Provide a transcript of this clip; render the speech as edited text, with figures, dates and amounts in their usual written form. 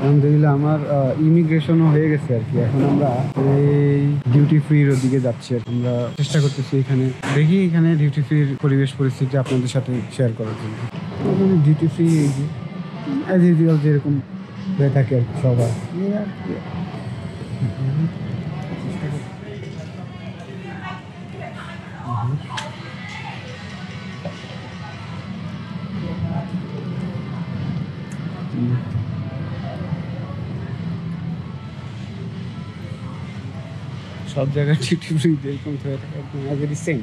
আলহামদুলিল্লাহ আমার ইমিগ্রেশনও হয়ে গেছে আর কি। এখন আমরা এই ডিউটি ফ্রির ওদিকে যাচ্ছি আর কি। আমরা চেষ্টা করতেছি এখানে, দেখি এখানে ডিউটি ফ্রির পরিবেশ পরিস্থিতি আপনাদের সাথে শেয়ার করার জন্য। ডিউটি ফ্রি এই যে অ্যাজ ইউজুয়াল যেরকম হয়ে থাকে আর কি সবার, এই আর কি। সব জায়গায় ডিউটি ফ্রি যেরকম হয়ে থাকে একদম অ্যাজ ইট ইজ সেম।